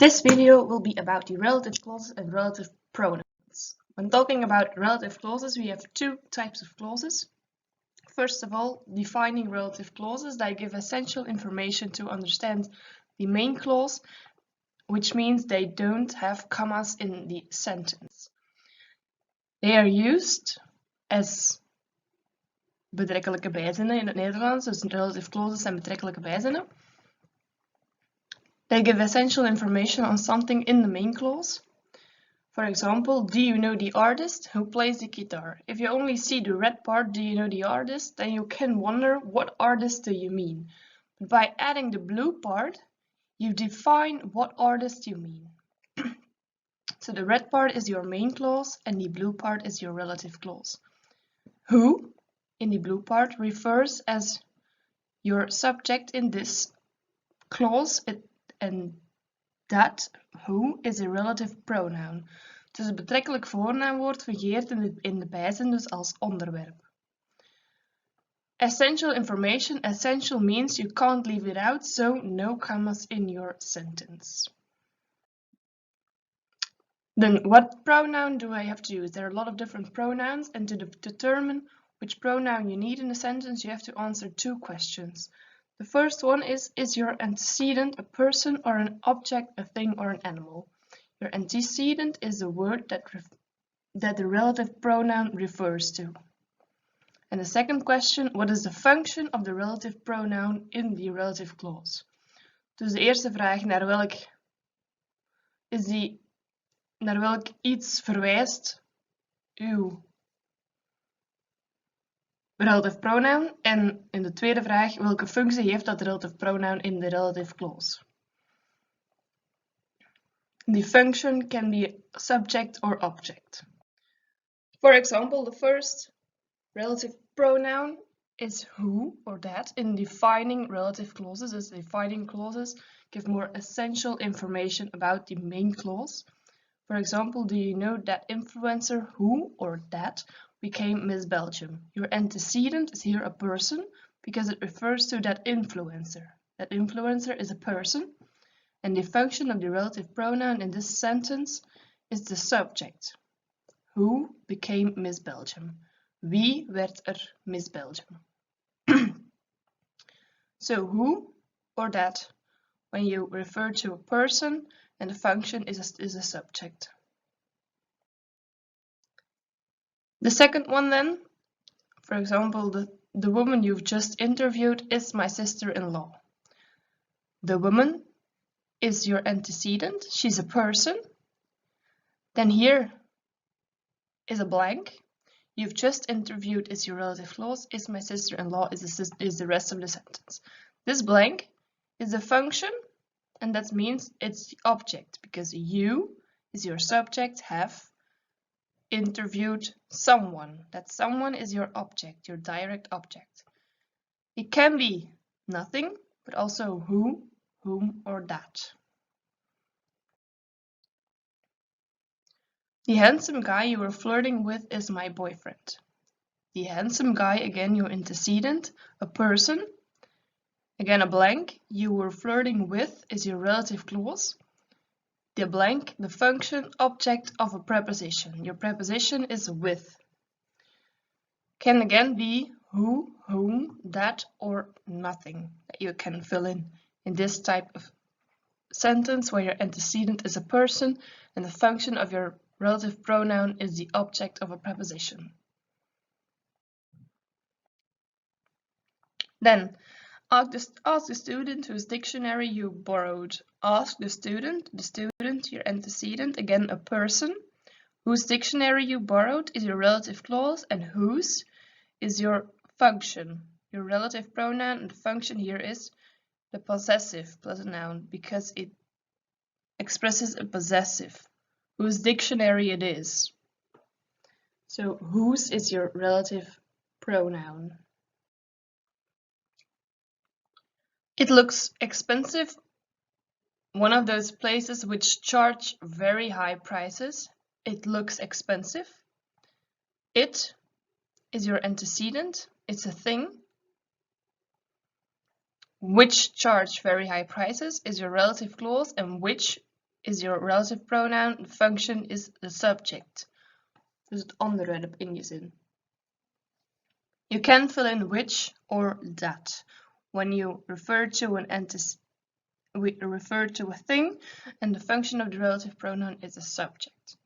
This video will be about the relative clauses and relative pronouns. When talking about relative clauses, we have two types of clauses. First of all, defining relative clauses that give essential information to understand the main clause, which means they don't have commas in the sentence. They are used as betrekkelijke bijzinnen in het Nederlands, dus relative clauses zijn betrekkelijke bijzinnen. They give essential information on something in the main clause. For example, do you know the artist who plays the guitar? If you only see the red part, do you know the artist, then you can wonder what artist do you mean. But by adding the blue part, you define what artist you mean. So the red part is your main clause and the blue part is your relative clause. Who, in the blue part, refers as your subject in this clause. En that, who, is a relative pronoun. Dus het betrekkelijk voornaamwoord fungeert in de bijzin dus als onderwerp. Essential information. Essential means you can't leave it out, so no commas in your sentence. Then what pronoun do I have to use? There are a lot of different pronouns, and to determine which pronoun you need in a sentence, you have to answer two questions. The first one is your antecedent a person or an object, a thing, or an animal? Your antecedent is the word that the relative pronoun refers to. And the second question, what is the function of the relative pronoun in the relative clause? Dus de eerste vraag, naar welk iets verwijst uw relative pronoun, en in de tweede vraag, welke functie heeft dat relative pronoun in de relative clause? The function can be subject or object. For example, the first relative pronoun is who or that in defining relative clauses. As defining clauses give more essential information about the main clause. For example, do you know that influencer who or that became Miss Belgium? Your antecedent is here a person because it refers to that influencer. That influencer is a person, and the function of the relative pronoun in this sentence is the subject. Who became Miss Belgium? Wie werd Miss Belgium? So who or that when you refer to a person, and the function is a subject. The second one then, for example, the woman you've just interviewed is my sister-in-law. The woman is your antecedent, she's a person. Then here is a blank. You've just interviewed is your relative clause, is my sister-in-law is the rest of the sentence. This blank is the function, and that means it's the object, because you is your subject, have interviewed someone. That someone is your object, your direct object. It can be nothing, but also who, whom, or that. The handsome guy you were flirting with is my boyfriend. The handsome guy, again, your antecedent, a person. Again, a blank, you were flirting with is your relative clause. The blank, the function, object of a preposition. Your preposition is with. Can again be who, whom, that, or nothing that you can fill in this type of sentence where your antecedent is a person and the function of your relative pronoun is the object of a preposition. Then, ask the student whose dictionary you borrowed. Ask the student, your antecedent, again a person, whose dictionary you borrowed is your relative clause, and whose is your function. Your relative pronoun and function here is the possessive plus a noun because it expresses a possessive. Whose dictionary it is. So whose is your relative pronoun. It looks expensive. One of those places which charge very high prices. It looks expensive. It is your antecedent. It's a thing. Which charge very high prices is your relative clause, and which is your relative pronoun, the function is the subject. Dus het onderwerp in je zin. You can fill in which or that when you refer to we refer to a thing, and the function of the relative pronoun is the subject.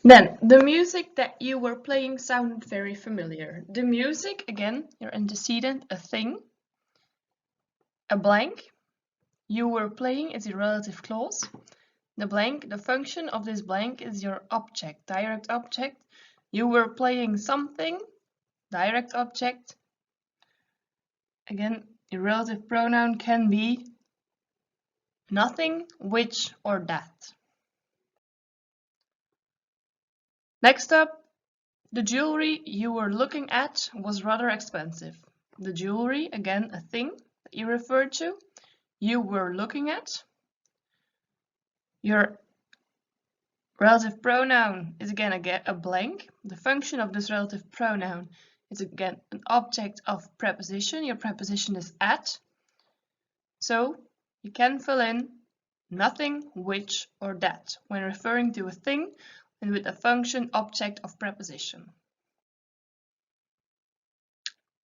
Then, the music that you were playing sounded very familiar. The music, again, your antecedent, a thing. A blank, you were playing is your relative clause. The blank, the function of this blank is your object, direct object. You were playing something, direct object. Again, your relative pronoun can be nothing, which, or that. Next up, the jewelry you were looking at was rather expensive. The jewelry, again, a thing that you referred to, you were looking at. Your relative pronoun is again a blank. The function of this relative pronoun is again an object of preposition. Your preposition is at. So you can fill in nothing, which, or that when referring to a thing and with a function object of preposition.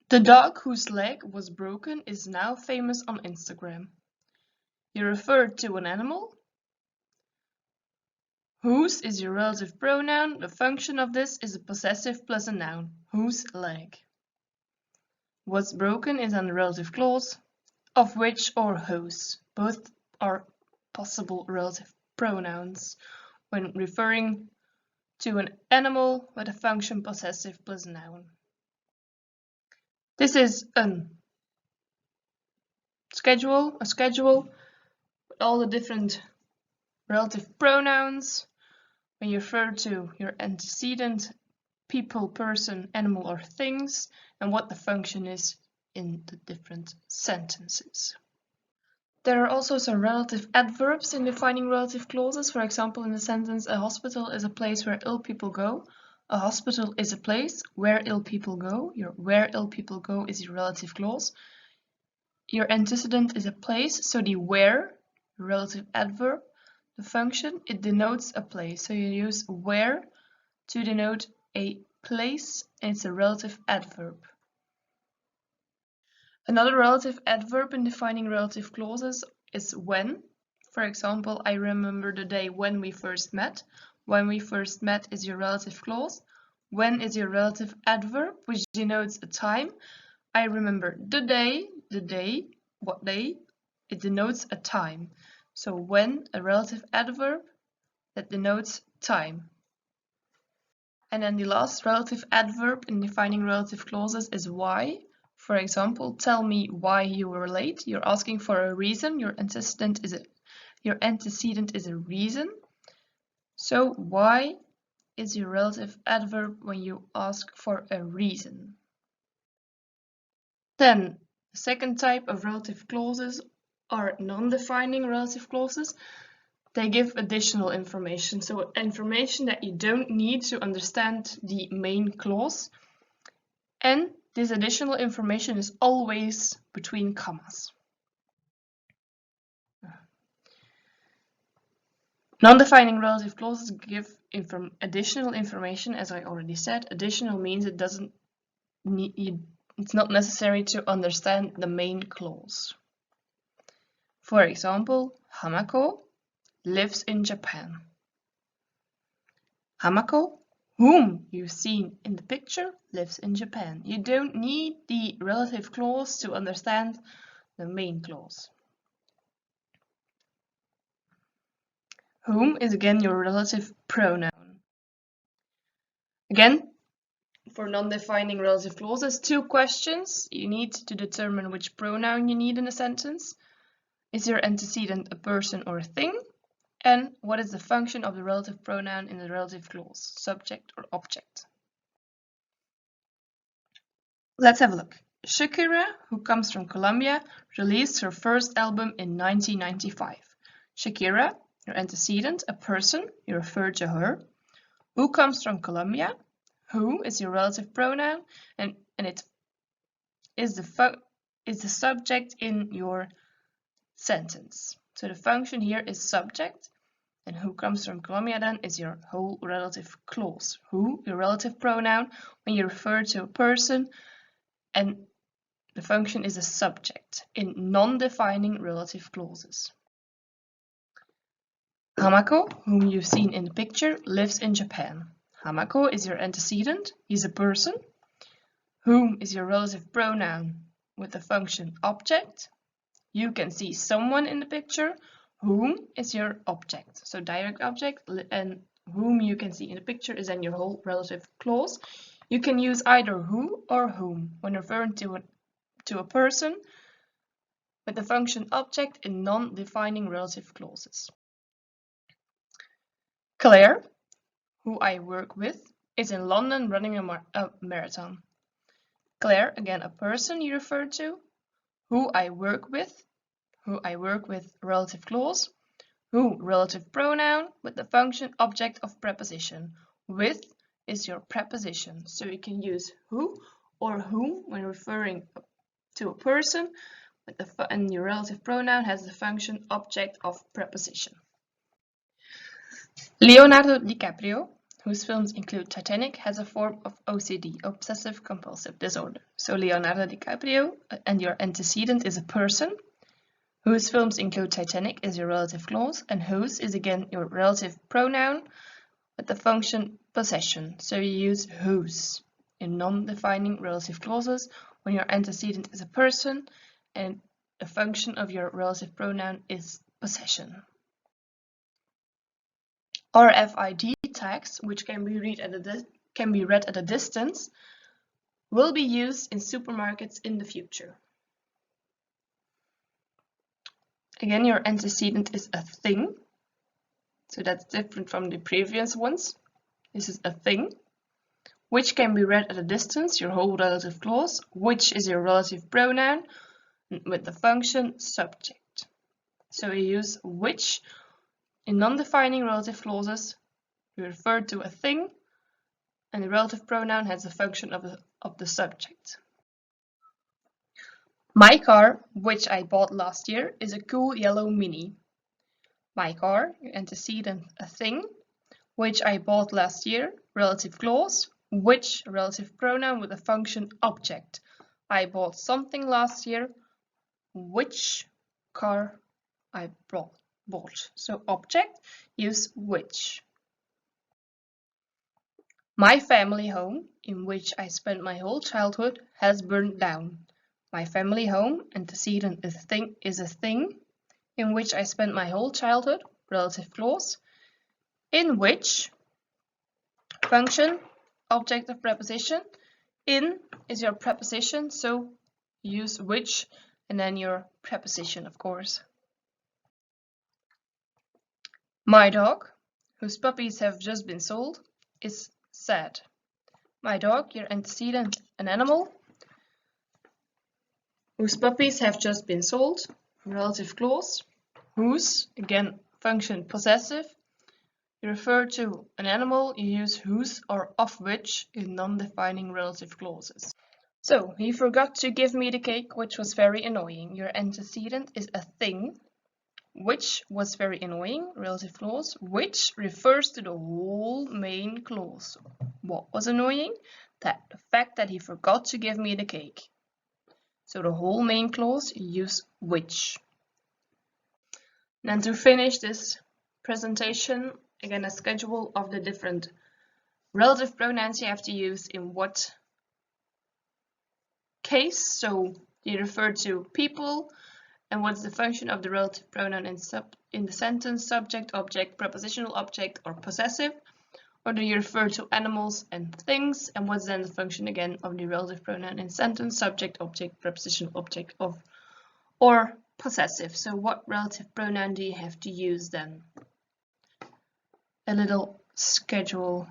The dog whose leg was broken is now famous on Instagram. You referred to an animal. Whose is your relative pronoun. The function of this is a possessive plus a noun. Whose leg. Was broken is an relative clause. Of which or whose. Both are possible relative pronouns when referring to an animal with a function possessive plus noun. This is a schedule with all the different relative pronouns when you refer to your antecedent, people, person, animal, or things, and what the function is in the different sentences. There are also some relative adverbs in defining relative clauses. For example, in the sentence, a hospital is a place where ill people go. A hospital is a place where ill people go. Your where ill people go is your relative clause. Your antecedent is a place, so the where, relative adverb, the function, it denotes a place. So you use where to denote a place, and it's a relative adverb. Another relative adverb in defining relative clauses is when. For example, I remember the day when we first met. When we first met is your relative clause. When is your relative adverb, which denotes a time. I remember the day, what day, it denotes a time. So when, a relative adverb that denotes time. And then the last relative adverb in defining relative clauses is why. For example, tell me why you were late. You're asking for a reason. Your antecedent is a reason. So why is your relative adverb when you ask for a reason. Then the second type of relative clauses are non-defining relative clauses. They give additional information, so information that you don't need to understand the main clause. And this additional information is always between commas. Non-defining relative clauses give additional information, as I already said. Additional means it's not necessary to understand the main clause. For example, Hamako lives in Japan. Hamako, whom you've seen in the picture, lives in Japan. You don't need the relative clause to understand the main clause. Whom is again your relative pronoun. Again, for non-defining relative clauses, 2 questions. You need to determine which pronoun you need in a sentence. Is your antecedent a person or a thing? And what is the function of the relative pronoun in the relative clause, subject or object? Let's have a look. Shakira, who comes from Colombia, released her first album in 1995. Shakira, your antecedent, a person, you refer to her. Who comes from Colombia? Who is your relative pronoun, and it is the subject in your sentence. So the function here is subject, and who comes from Colombia then is your whole relative clause. Who, your relative pronoun, when you refer to a person, and the function is a subject in non-defining relative clauses. Hamako, whom you've seen in the picture, lives in Japan. Hamako is your antecedent, he's a person. Whom is your relative pronoun with the function object. You can see someone in the picture. Whom is your object, so direct object, and whom you can see in the picture is then your whole relative clause. You can use either who or whom when referring to a person with the function object in non-defining relative clauses. Claire, who I work with, is in London running a marathon. Claire, again a person you refer to. Who I work with relative clause. Who, relative pronoun with the function object of preposition. With is your preposition, so you can use who or whom when referring to a person, and your relative pronoun has the function object of preposition. Leonardo DiCaprio, whose films include Titanic, has a form of OCD, obsessive compulsive disorder. So Leonardo DiCaprio, and your antecedent is a person. Whose films include Titanic is your relative clause, and whose is again your relative pronoun with the function possession. So you use whose in non-defining relative clauses when your antecedent is a person and the function of your relative pronoun is possession. RFID tags, which can be read at a distance, will be used in supermarkets in the future. Again, your antecedent is a thing, so that's different from the previous ones. This is a thing, which can be read at a distance, your whole relative clause, which is your relative pronoun with the function subject. So we use which in non-defining relative clauses. We refer to a thing, and the relative pronoun has the function of the subject. My car, which I bought last year, is a cool yellow Mini. My car, your antecedent, a thing, which I bought last year, relative clause, which, relative pronoun with the function object. I bought something last year, which car I bought. So object, use which. My family home, in which I spent my whole childhood, has burned down. My family home, antecedent is a thing, in which I spent my whole childhood, relative clause, in which, function, object of preposition, in is your preposition, so use which and then your preposition, of course. My dog, whose puppies have just been sold, is sad. My dog, your antecedent, an animal, whose puppies have just been sold, relative clause, whose, again, function possessive. You refer to an animal, you use whose or of which in non-defining relative clauses. So, he forgot to give me the cake, which was very annoying. Your antecedent is a thing, which was very annoying, relative clause, which refers to the whole main clause. What was annoying? The fact that he forgot to give me the cake. So the whole main clause, use which. And to finish this presentation, again a schedule of the different relative pronouns you have to use in what case. So you refer to people, and what's the function of the relative pronoun in the sentence, subject, object, prepositional object, or possessive. Or do you refer to animals and things, and what's then the function again of the relative pronoun in sentence, subject, object, prepositional object, or possessive. So what relative pronoun do you have to use then? A little schedule